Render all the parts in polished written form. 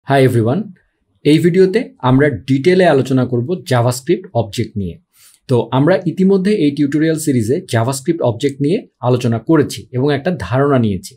Hi everyone, এই ভিডিওতে আমরা ডিটেলে আলোচনা করব জাভাস্ক্রিপ্ট অবজেক্ট নিয়ে। তো আমরা ইতিমধ্যে এই টিউটোরিয়াল সিরিজে জাভাস্ক্রিপ্ট অবজেক্ট নিয়ে আলোচনা করেছি এবং একটা ধারণা নিয়েছি,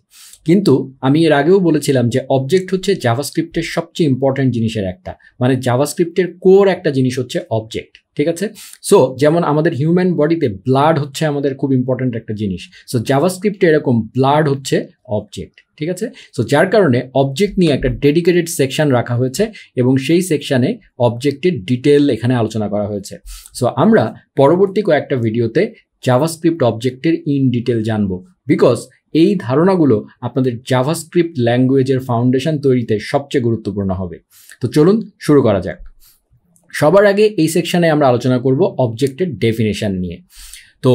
কিন্তু আমি এর আগেও বলেছিলাম যে অবজেক্ট হচ্ছে জাভাস্ক্রিপ্টের সবচেয়ে ইম্পর্ট্যান্ট জিনিসের একটা, মানে জাভাস্ক্রিপ্টের কোর একটা জিনিস হচ্ছে অবজেক্ট। ঠিক আছে, সো যেমন আমাদের হিউম্যান বডিতে ব্লাড হচ্ছে আমাদের খুব ইম্পর্ট্যান্ট একটা জিনিস, সো জাভাস্ক্রিপ্টে এরকম ব্লাড হচ্ছে অবজেক্ট। ঠিক আছে, সো যার কারণে অবজেক্ট নিয়ে একটা ডেডিকেটেড সেকশন রাখা হয়েছে এবং সেই সেকশানে অবজেক্টের ডিটেল এখানে আলোচনা করা হয়েছে। সো আমরা পরবর্তী কয়েকটা ভিডিওতে জাভাস্ক্রিপ্ট অবজেক্টের ইন ডিটেল জানবো, বিকজ এই ধারণাগুলো আপনাদের জাভাস্ক্রিপ্ট ল্যাঙ্গুয়েজের ফাউন্ডেশন তৈরিতে সবচেয়ে গুরুত্বপূর্ণ হবে। তো চলুন শুরু করা যাক। সবার আগে এই সেকশনে আমরা আলোচনা করব অবজেক্টের ডেফিনেশন নিয়ে। তো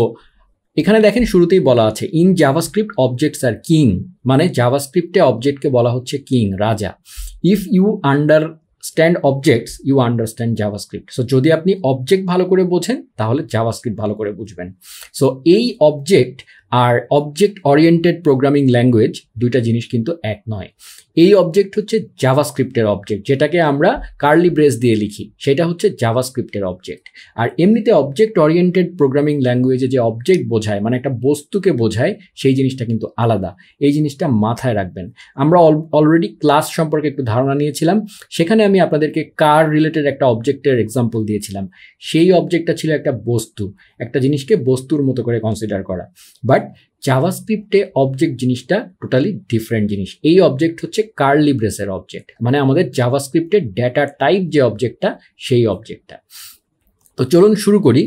এখানে দেখেন শুরুতেই বলা আছে in JavaScript objects are king, মানে জাভাস্ক্রিপ্টে অবজেক্টকে বলা হচ্ছে কিং, রাজা। If you understand objects you understand JavaScript. So যদি আপনি অবজেক্ট ভালো করে বোঝেন তাহলে জাভাস্ক্রিপ্ট ভালো করে বুঝবেন। সো এই অবজেক্ট আর অবজেক্ট ওরিয়েন্টেড প্রোগ্রামিং ল্যাঙ্গুয়েজ দুইটা জিনিস কিন্তু এক নয়। এই অবজেক্ট হচ্ছে জাভাস্ক্রিপ্টের অবজেক্ট, যেটাকে আমরা কার্লি ব্রেস দিয়ে লিখি, সেটা হচ্ছে জাভাস্ক্রিপ্টের অবজেক্ট। আর এমনিতে অবজেক্ট ওরিয়েন্টেড প্রোগ্রামিং ল্যাঙ্গুয়েজে যে অবজেক্ট বোঝায়, মানে একটা বস্তুকে বোঝায়, সেই জিনিসটা কিন্তু আলাদা। এই জিনিসটা মাথায় রাখবেন। আমরা অলরেডি ক্লাস সম্পর্কে একটু ধারণা নিয়েছিলাম, সেখানে আমি আপনাদেরকে কার রিলেটেড একটা অবজেক্টের এক্সাম্পল দিয়েছিলাম। সেই অবজেক্টটা ছিল একটা বস্তু, একটা জিনিসকে বস্তুর মতো করে কনসিডার করা। বাট জাভাস্ক্রিপ্টে অবজেক্ট জিনিসটা টোটালি ডিফারেন্ট জিনিস। এই অবজেক্ট হচ্ছে কার্লি ব্রেসের অবজেক্ট, মানে আমাদের জাভাস্ক্রিপ্টের ডেটা টাইপ যে অবজেক্টটা, সেই অবজেক্টটা। তো চলুন শুরু করি।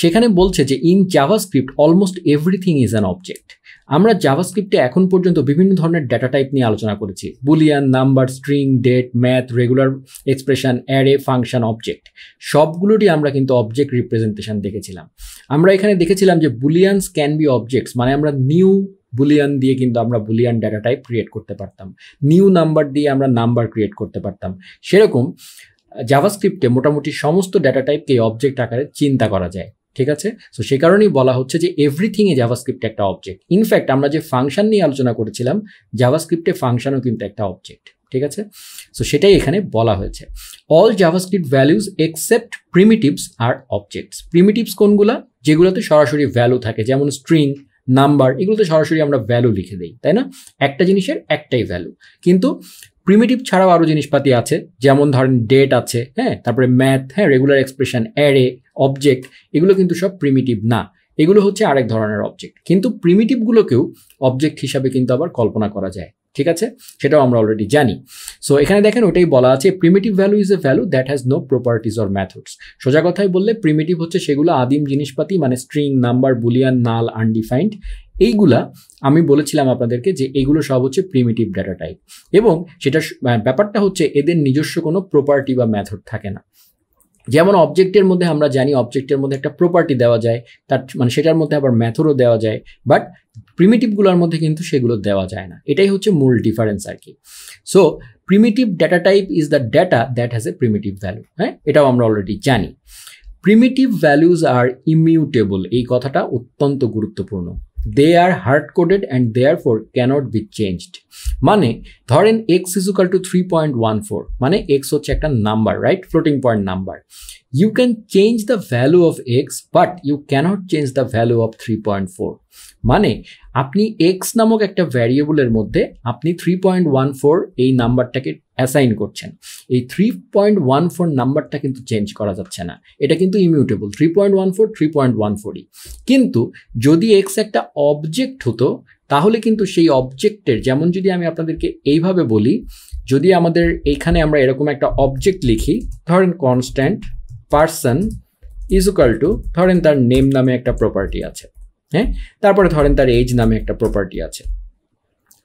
সেখানে বলছে যে in JavaScript almost everything is an object. আমরা জাভাস্ক্রিপ্টে এখন পর্যন্ত বিভিন্ন ধরনের ডেটা টাইপ নিয়ে আলোচনা করেছি, boolean, number, string, date, math, regular expression, array, function, object, সবগুলোরই আমরা কিন্তু অবজেক্ট রিপ্রেজেন্টেশন দেখেছিলাম। আমরা এখানে দেখেছিলাম যে বুলিয়ানস ক্যান বি অবজেক্টস, মানে আমরা নিউ বুলিয়ান দিয়ে কিন্তু আমরা বুলিয়ান ডেটা টাইপ ক্রিয়েট করতে পারতাম, নিউ নাম্বার দিয়ে আমরা নাম্বার ক্রিয়েট করতে পারতাম। সেরকম জাভাস্ক্রিপ্টে মোটামুটি সমস্ত ডেটা টাইপকে অবজেক্ট আকারে চিন্তা করা যায়। ঠিক আছে, সো সেই কারণেই বলা হচ্ছে যে এভরিথিং এ জাভাস্ক্রিপ্ট একটা অবজেক্ট। ইনফ্যাক্ট আমরা যে ফাংশন নিয়ে আলোচনা করেছিলাম, জাভাস্ক্রিপ্টে ফাংশনও কিন্তু একটা অবজেক্ট। ঠিক আছে, সো সেটাই এখানে বলা হয়েছে। অল জাভাস্ক্রিপ্ট ভ্যালুজ এক্সেপ্ট প্রিমিটিভস আর অবজেক্টস। প্রিমিটিভস কোনগুলা? যেগুলোতে সরাসরি ভ্যালু থাকে, যেমন স্ট্রিং, নাম্বার, এগুলোতে সরাসরি আমরা ভ্যালু লিখে দিই, তাই না? একটা জিনিসের একটাই ভ্যালু। কিন্তু প্রিমিটিভ ছাড়াও আরও জিনিসপাতি আছে, যেমন ধরেন ডেট আছে, হ্যাঁ, তারপরে ম্যাথ, হ্যাঁ, রেগুলার এক্সপ্রেশন, অ্যারে, অবজেক্ট, এগুলো কিন্তু সব প্রিমিটিভ না, এগুলো হচ্ছে আরেক ধরনের অবজেক্ট। কিন্তু প্রিমিটিভগুলোকেও অবজেক্ট হিসাবে কিন্তু আবার কল্পনা করা যায়। ঠিক আছে, সেটাও আমরা অলরেডি জানি। সো এখানে দেখেন ওটাই বলা আছে, primitive value is a value that has no properties or methods. সোজা কথায় বললে প্রিমিটিভ হচ্ছে সেগুলো আদিম জিনিসপাতি, মানে string, number, boolean, null, undefined, এইগুলা আমি বলেছিলাম আপনাদেরকে যে এগুলো সব হচ্ছে প্রিমিটিভ ডেটা টাইপ। এবং সেটা ব্যাপারটা হচ্ছে এদের নিজস্ব কোনো প্রপার্টি বা মেথড থাকে না। যেমন অবজেক্টের মধ্যে আমরা জানি অবজেক্টের মধ্যে একটা প্রপার্টি দেওয়া যায়, তার মানে সেটার মধ্যে আবার মেথডও দেওয়া যায়, বাট প্রিমিটিভগুলোর মধ্যে কিন্তু সেগুলো দেওয়া যায় না। এটাই হচ্ছে মূল ডিফারেন্স আর কি। So primitive data type is the data that has a primitive value. হ্যাঁ, এটাও আমরা অলরেডি জানি। প্রিমিটিভ ভ্যালুজ আর ইমিউটেবল, এই কথাটা অত্যন্ত গুরুত্বপূর্ণ। They are hard coded and therefore cannot be changed. মানে ধরেন এক্স ইজ ইকুয়াল টু 3.14, মানে এক্স হচ্ছে একটা number, right, floating point number. You can change the value of x but you can't change the value of 3.4। মানে আপনি x নামক একটা ভ্যারিয়েবলের মধ্যে আপনি 3.14 এই নাম্বারটাকে অ্যাসাইন করছেন, এই 3.14 নাম্বারটা কিন্তু চেঞ্জ করা যাচ্ছে না, এটা কিন্তু ইমিউটেবল, 3.14 কিন্তু যদি এক্স একটা অবজেক্ট হতো তাহলে কিন্তু সেই অবজেক্টের, যেমন যদি আমি আপনাদেরকে এইভাবে বলি, যদি আমাদের এইখানে আমরা এরকম একটা অবজেক্ট লিখি, ধরেন constant person is equal to, ধরেন তার নেম নামে একটা প্রপার্টি আছে, হ্যাঁ, তারপরে ধরেন তার এজ নামে একটা প্রপার্টি আছে।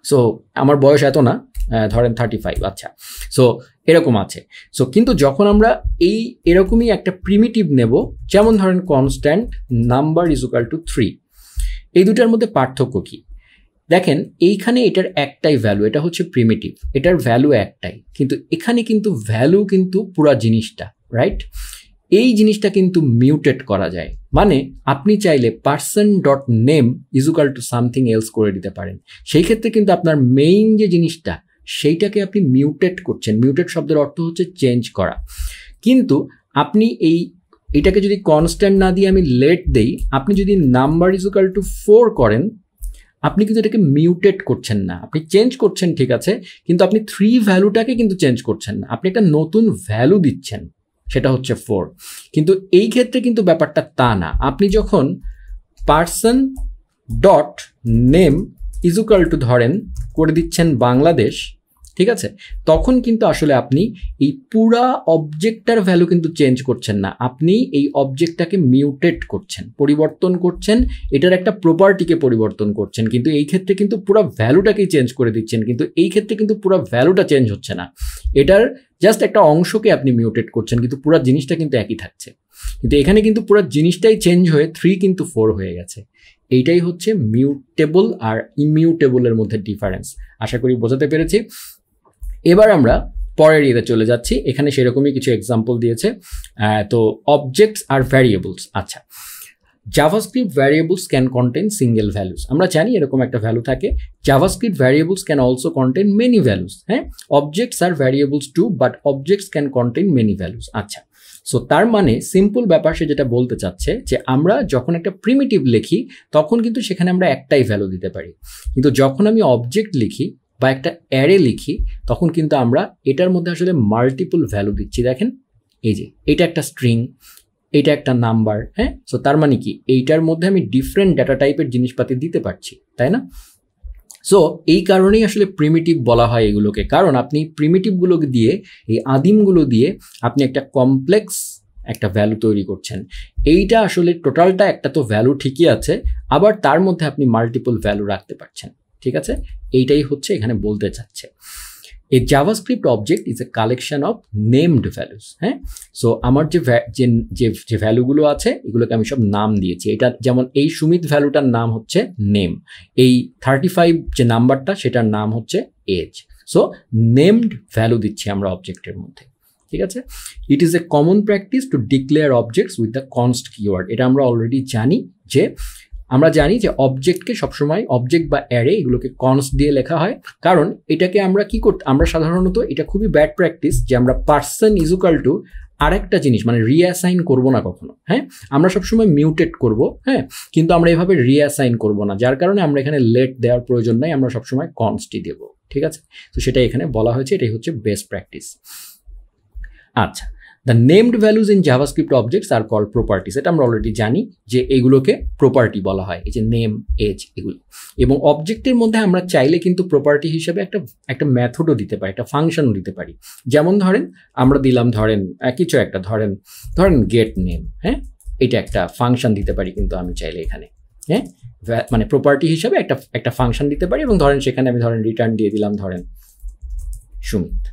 সো আমার বয়স এত না, ধরেন 35, আচ্ছা, সো এরকম আছে। সো কিন্তু যখন আমরা এরকমই একটা প্রিমিটিভ নেব, যেমন ধরেন constant number is equal to 3, এই দুটার মধ্যে পার্থক্য কি? দেখেন এইখানে এটার একটাই ভ্যালু, এটা হচ্ছে প্রিমিটিভ, এটার ভ্যালু একটাই, কিন্তু এখানে কিন্তু ভ্যালু কিন্তু পুরা জিনিসটা, রাইট? এই জিনিসটা কিন্তু মিউটেট করা যায়, মানে আপনি চাইলে person dot name is equal to something else করে দিতে পারেন। সেই ক্ষেত্রে কিন্তু আপনার মেইন যে জিনিসটা, সেইটাকে আপনি মিউটেট করছেন। মিউটেট শব্দের অর্থ হচ্ছে চেঞ্জ করা। কিন্তু আপনি এটাকে যদি কনস্ট্যান্ট না দিয়ে আমি লেট দেই, আপনি যদি নাম্বার ইজ ইকুয়াল টু 4 করেন, আপনি কিন্তু এটাকে মিউটেট করছেন না, আপনি চেঞ্জ করছেন ঠিক আছে, কিন্তু আপনি 3 ভ্যালুটাকে কিন্তু চেঞ্জ করছেন না, আপনি একটা নতুন ভ্যালু দিচ্ছেন, সেটা হচ্ছে 4। কিন্তু এই ক্ষেত্রে কিন্তু ব্যাপারটা তা না। আপনি যখন person dot name is equal to ধরেন করে দিচ্ছেন বাংলাদেশ, ঠিক আছে, তখন কিন্তু আসলে আপনি এই পুরা অবজেক্টটার ভ্যালু কিন্তু চেঞ্জ করছেন না, আপনি এই অবজেক্টটাকে মিউটেট করছেন, পরিবর্তন করছেন, এটার একটা প্রপার্টিকে পরিবর্তন করছেন, কিন্তু এই ক্ষেত্রে কিন্তু পুরো ভ্যালুটাকেই চেঞ্জ করে দিচ্ছেন। কিন্তু এই ক্ষেত্রে কিন্তু পুরো ভ্যালুটা চেঞ্জ হচ্ছে না, এটার জাস্ট একটা অংশকে আপনি মিউটেট করছেন, কিন্তু পুরো জিনিসটা কিন্তু একই থাকছে। কিন্তু এখানে কিন্তু পুরো জিনিসটাই চেঞ্জ হয়ে 3 কিন্তু 4 হয়ে গেছে। এইটাই হচ্ছে মিউটেবল আর ইমিউটেবলের মধ্যে ডিফারেন্স। আশা করি বোঝাতে পেরেছি। এবার আমরা পরের ইয়েতে চলে যাচ্ছি। এখানে সেরকমই কিছু এক্সাম্পল দিয়েছে। তো অবজেক্টস আর ভ্যারিয়েবলস। আচ্ছা, JavaScript variables can contain single values. আমরা জানি এরকম একটা ভ্যালু থাকে। JavaScript variables can also contain many values. হ্যাঁ, objects are variables too, but objects can contain many values. আচ্ছা, সো তার মানে সিম্পল ব্যাপার, সে যেটা বলতে চাচ্ছে যে আমরা যখন একটা প্রিমিটিভ লিখি তখন কিন্তু সেখানে আমরা একটাই ভ্যালু দিতে পারি, কিন্তু যখন আমি অবজেক্ট লিখি বা একটা অ্যারে লিখি তখন কিন্তু আমরা এটার মধ্যে আসলে মাল্টিপল ভ্যালু দিচ্ছি। দেখেন এই যে এটা একটা স্ট্রিং, এটা একটা নাম্বার। হ্যাঁ, সো তার মানে কি এইটার মধ্যে আমি ডিফারেন্ট ডাটা টাইপের জিনিসপাতি দিতে পারছি, তাই না? সো এই কারণেই আসলে প্রিমিটিভ বলা হয় এগুলোকে, কারণ আপনি প্রিমিটিভগুলোকে দিয়ে, এই আদিমগুলো দিয়ে আপনি একটা কমপ্লেক্স একটা ভ্যালু তৈরি করছেন। এইটা আসলে টোটালটা একটা তো ভ্যালু ঠিকই আছে, আবার তার মধ্যে আপনি মাল্টিপল ভ্যালু রাখতে পারছেন, ঠিক আছে? এইটাই হচ্ছে এখানে বলতে চাচ্ছে। A JavaScript object is a collection of named values. হ্যাঁ, সো আমার যে ভ্যালুগুলো আছে এগুলোকে আমি সব নাম দিয়েছি। এটা যেমন এই সুমিত ভ্যালুটার নাম হচ্ছে নেম, এই 35 যে নাম্বারটা সেটার নাম হচ্ছে এজ। সো নেমড ভ্যালু দিচ্ছি আমরা অবজেক্টের মধ্যে, ঠিক আছে? It is a common practice to declare objects with the const keyword. এটা আমরা অলরেডি জানি যে অবজেক্টকে সবসময় অবজেক্ট বা অ্যারে এগুলোকে কনস্ট দিয়ে লেখা হয়, কারণ এটাকে আমরা কি করতে, আমরা সাধারণত এটা খুবই ব্যাড প্র্যাকটিস যে আমরা পার্সন ইজ ইকুয়াল টু আরেকটা জিনিস মানে রিঅ্যাসাইন করবো না কখনো। হ্যাঁ, আমরা সবসময় মিউটেট করব, হ্যাঁ, কিন্তু আমরা এভাবে রিঅ্যাসাইন করব না, যার কারণে আমরা এখানে লেট দেওয়ার প্রয়োজন নাই, আমরা সবসময় কনস্টই দেব, ঠিক আছে? তো সেটা এখানে বলা হয়েছে, এটাই হচ্ছে বেস্ট প্র্যাকটিস। আচ্ছা, the named values in JavaScript objects are called properties. এটা আমরা অলরেডি জানি যে এগুলোকে প্রপার্টি বলা হয়, এই যে নেম, এজ, এগুলো। এবং অবজেক্টের মধ্যে আমরা চাইলে কিন্তু প্রপার্টি হিসেবে একটা মেথডও দিতে পারি, একটা ফাংশনও দিতে পারি। যেমন ধরেন আমরা দিলাম কিছু একটা ধরেন গেট নেম। হ্যাঁ, এটা একটা ফাংশন দিতে পারি কিন্তু আমি চাইলে এখানে। হ্যাঁ, মানে প্রপার্টি হিসেবে একটা ফাংশন দিতে পারি, এবং সেখানে আমি রিটার্ন দিয়ে দিলাম সুমিত।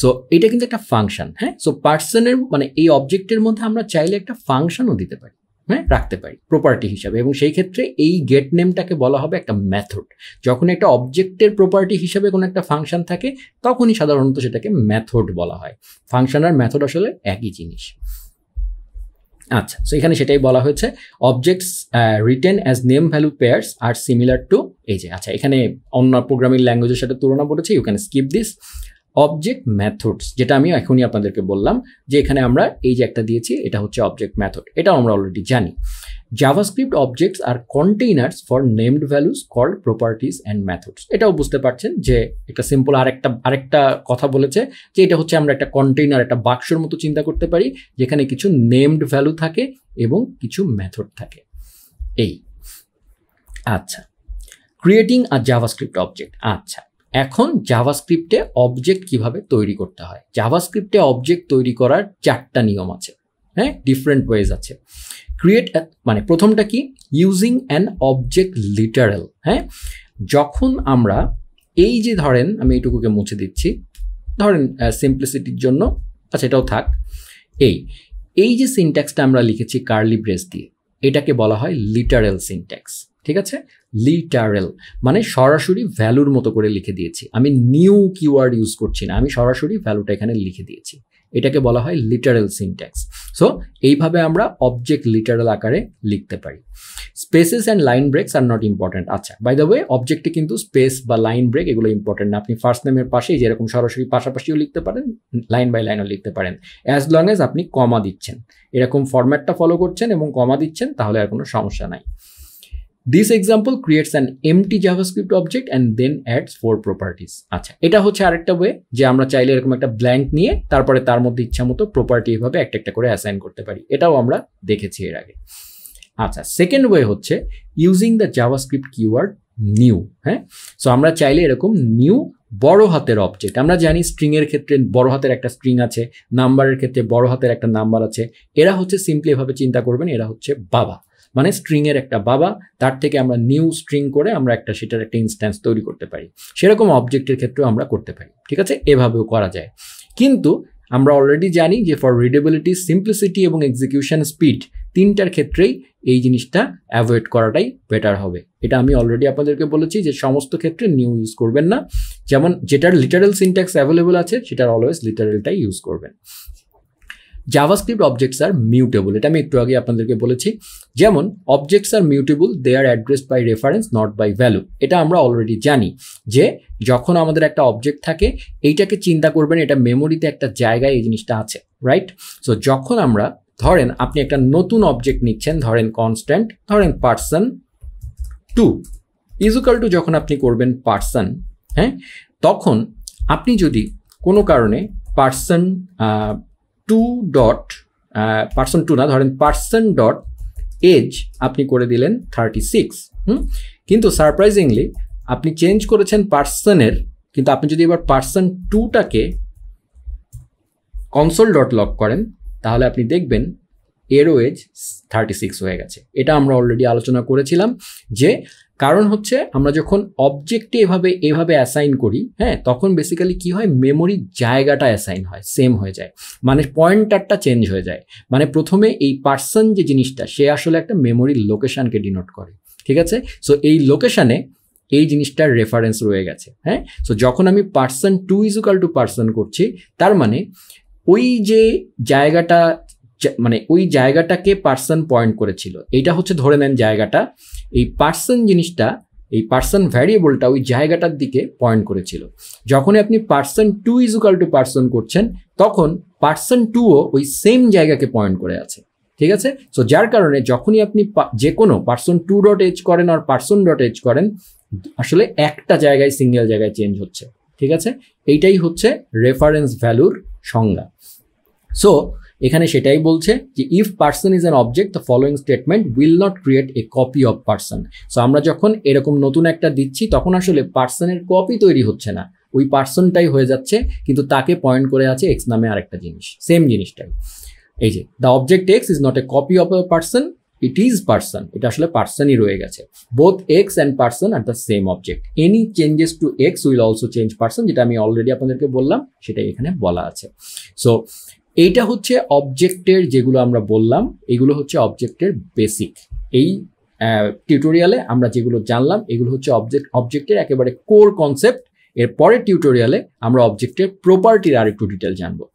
সো এটা কিন্তু একটা ফাংশন। হ্যাঁ, সো পার্সনের মানে এই অবজেক্টের মধ্যে আমরা চাইলে একটা ফাংশনও দিতে পারি, হ্যাঁ, রাখতে পারি প্রপার্টি হিসাবে, এবং সেই ক্ষেত্রে এই গেট নেমটাকে বলা হবে একটা মেথড। যখন একটা অবজেক্টের প্রপার্টি হিসাবে কোনো একটা ফাংশন থাকে তখনই সাধারণত সেটাকে মেথড বলা হয়। ফাংশন আর মেথড আসলে একই জিনিস। আচ্ছা, সো এখানে সেটাই বলা হয়েছে, objects written as name value pairs are similar to এই যে। আচ্ছা, এখানে অন্য প্রোগ্রামিং ল্যাঙ্গুয়েজের সাথে তুলনা করেছে, you can skip this. Object methods, যেটা আমি এখনই আপনাদেরকে বললাম যে এখানে আমরা এই যে একটা দিয়েছি, এটা হচ্ছে অবজেক্ট মেথড, এটাও আমরা অলরেডি জানি। JavaScript objects are containers for named values called properties and methods. এটাও বুঝতে পারছেন যে একটা সিম্পল আরেকটা কথা বলেছে যে এটা হচ্ছে আমরা একটা কন্টেইনার, একটা বাক্সের মতো চিন্তা করতে পারি, যেখানে কিছু নেমড ভ্যালু থাকে এবং কিছু মেথড থাকে। এই আচ্ছা, ক্রিয়েটিং আ জাভাস্ক্রিপ্ট অবজেক্ট। আচ্ছা, এখন জাভাস্ক্রিপ্টে অবজেক্ট কিভাবে তৈরি করতে হয়। জাভাস্ক্রিপ্টে অবজেক্ট তৈরি করার 4টা নিয়ম আছে। হ্যাঁ, ডিফারেন্ট ওয়েজ আছে। ক্রিয়েট মানে প্রথমটা কি, ইউজিং অ্যান অবজেক্ট লিটারাল। হ্যাঁ, যখন আমরা এই যে আমি এইটুকুকে মুছে দিচ্ছি, সিম্পলিসিটির জন্য, আচ্ছা এটাও থাক। এই যে সিনট্যাক্সটা আমরা লিখেছি কার্লি ব্রেস দিয়ে, এটাকে বলা হয় লিটারাল সিনট্যাক্স, ঠিক আছে? লিটারাল মানে সরাসরি ভ্যালুর মতো করে লিখে দিয়েছি, আমি নিউ কিওয়ার্ড ইউজ করছি না, আমি সরাসরি ভ্যালুটা এখানে লিখে দিয়েছি, এটাকে বলা হয় লিটারাল সিনট্যাক্স। সো এইভাবে আমরা অবজেক্ট লিটারাল আকারে লিখতে পারি। Spaces and line ব্রেকস are not important. আচ্ছা, বাই দ্য ওয়ে অবজেক্টে কিন্তু স্পেস বা লাইন ব্রেক এগুলো ইম্পর্টেন্ট না। আপনি ফার্স্ট নেমের পাশেই যেরকম সরাসরি পাশাপাশিও লিখতে পারেন, লাইন বাই লাইনও লিখতে পারেন, অ্যাজ লং এজ আপনি কমা দিচ্ছেন, এরকম ফরম্যাটটা ফলো করছেন এবং কমা দিচ্ছেন, তাহলে আর কোনো সমস্যা নাই। This example creates an empty JavaScript object and then adds 4 properties. আচ্ছা, এটা হচ্ছে আরেকটা ওয়ে যে আমরা চাইলে এরকম একটা ব্ল্যাঙ্ক নিয়ে তারপরে তার মধ্যে ইচ্ছা মতো প্রপার্টি এভাবে একটা একটা করে অ্যাসাইন করতে পারি, এটাও আমরা দেখেছি এর আগে। আচ্ছা, সেকেন্ড ওয়ে হচ্ছে using the JavaScript keyword new. হ্যাঁ, সো আমরা চাইলে এরকম নিউ বড় হাতের অবজেক্ট, আমরা জানি স্ট্রিং এর ক্ষেত্রে বড় হাতের একটা স্ট্রিং আছে, নাম্বারের ক্ষেত্রে বড় হাতের একটা নাম্বার আছে, এরা হচ্ছে সিম্পলি এভাবে চিন্তা করবেন, এরা হচ্ছে বাবা, মানে স্ট্রিং এর একটা বাবা, তার থেকে আমরা নিউ স্ট্রিং করে আমরা সেটার একটা ইনস্ট্যান্স তৈরি করতে পারি। সেরকম অবজেক্টের ক্ষেত্রেও আমরা করতে পারি, ঠিক আছে, এভাবেও করা যায়। কিন্তু আমরা অলরেডি জানি যে ফর রিডেবিলিটি, সিম্পলিসিটি এবং এক্সিকিউশন স্পিড তিনটার ক্ষেত্রেই এই জিনিসটা অ্যাভয়েড করাটাই বেটার হবে। এটা আমি অলরেডি আপনাদেরকে বলেছি যে সমস্ত ক্ষেত্রে নিউ ইউজ করবেন না, যেমন যেটার লিটারাল সিনট্যাক্স অ্যাভেলেবল আছে সেটার অলওয়েজ লিটারালটাই ইউজ করবেন। জাভাস্ক্রিপ্ট অবজেক্টস আর মিউটেবল, এটা আমি একটু আগে আপনাদেরকে বলেছি। যেমন objects are mutable, they are addressed by reference not by value. এটা আমরা অলরেডি জানি যে যখন আমাদের একটা অবজেক্ট থাকে, এইটাকে চিন্তা করবেন এটা মেমোরিতে একটা জায়গায় এই জিনিসটা আছে, রাইট? সো যখন আমরা ধরেন আপনি একটা নতুন অবজেক্ট নিচ্ছেন, ধরেন কনস্ট্যান্ট, ধরেন পার্সন 2 ইকুয়াল টু, যখন আপনি করবেন পার্সন, হ্যাঁ, তখন আপনি যদি কোনো কারণে পার্সন 2 ডট পার্সন 2 না, ধরেন পার্সন ডট এজ আপনি করে দিলেন 36, কিন্তু সারপ্রাইজিংলি আপনি চেঞ্জ করেছেন পার্সনের, কিন্তু আপনি যদি এবার পার্সন 2টাকে কনসোল ডট লক করেন, তাহলে আপনি দেখবেন এরও এজ 36 হয়ে গেছে। এটা আমরা অলরেডি আলোচনা করেছিলাম যে কারণ হচ্ছে আমরা যখন অবজেক্টে এভাবে অ্যাসাইন করি, হ্যাঁ, তখন বেসিক্যালি কি হয়, মেমোরির জায়গাটা অ্যাসাইন হয়, সেম হয়ে যায়, মানে পয়েন্টারটা চেঞ্জ হয়ে যায়। মানে প্রথমে এই পার্সন যে জিনিসটা, সে আসলে একটা মেমোরির লোকেশনকে ডিনোট করে, ঠিক আছে? সো এই লোকেশনে এই জিনিসটার রেফারেন্স রয়ে গেছে, হ্যাঁ। সো যখন আমি পার্সন 2 ইকুয়াল টু পার্সন করছি, তার মানে ওই যে জায়গাটা, মানে ওই জায়গাটাকে পার্সন পয়েন্ট করেছিল, এইটা হচ্ছে ধরে নেন জায়গাটা, এই পার্সন জিনিসটা, এই পার্সন ভ্যারিয়েবলটা ওই জায়গাটার দিকে পয়েন্ট করেছিল। যখনই আপনি পার্সন 2 ইকুয়াল টু পার্সন করছেন, তখন পার্সন 2ও ওই সেম জায়গাকে পয়েন্ট করে আছে, ঠিক আছে? সো যার কারণে যখনই আপনি যে কোনো পার্সন 2 ডট এজ করেন আর পার্সন ডট এজ করেন, আসলে একটা জায়গায়, সিঙ্গেল জায়গায় চেঞ্জ হচ্ছে, ঠিক আছে? এইটাই হচ্ছে রেফারেন্স ভ্যালুর সংজ্ঞা। সো এখানে সেটাই বলছে যে if person is an object, the following statement will not create a copy of person. So আমরা যখন এরকম নতুন একটা দিচ্ছি, তখন আসলে পার্সনের কপি তৈরি হচ্ছে না, ওই পার্সনটাই হয়ে যাচ্ছে, কিন্তু তাকে পয়েন্ট করে আছে এক্স নামে আরেকটা জিনিস, সেম জিনিসটাই। এই যে the object x is not a copy of a person, it is person, এটা আসলে পার্সনই রয়ে গেছে। Both x and person are the same object, any changes to x will also change person, যেটা আমি অলরেডি আপনাদেরকে বললাম, সেটাই এখানে বলা আছে। সো এইটা হচ্ছে অবজেক্টের যেগুলো আমরা বললাম, এগুলো হচ্ছে অবজেক্টের বেসিক। এই টিউটোরিয়ালে আমরা যেগুলো জানলাম, এগুলো হচ্ছে অবজেক্টের একেবারে কোর কনসেপ্ট। এর পরের টিউটোরিয়ালে আমরা অবজেক্টের প্রপার্টির আরেকটু ডিটেল জানবো।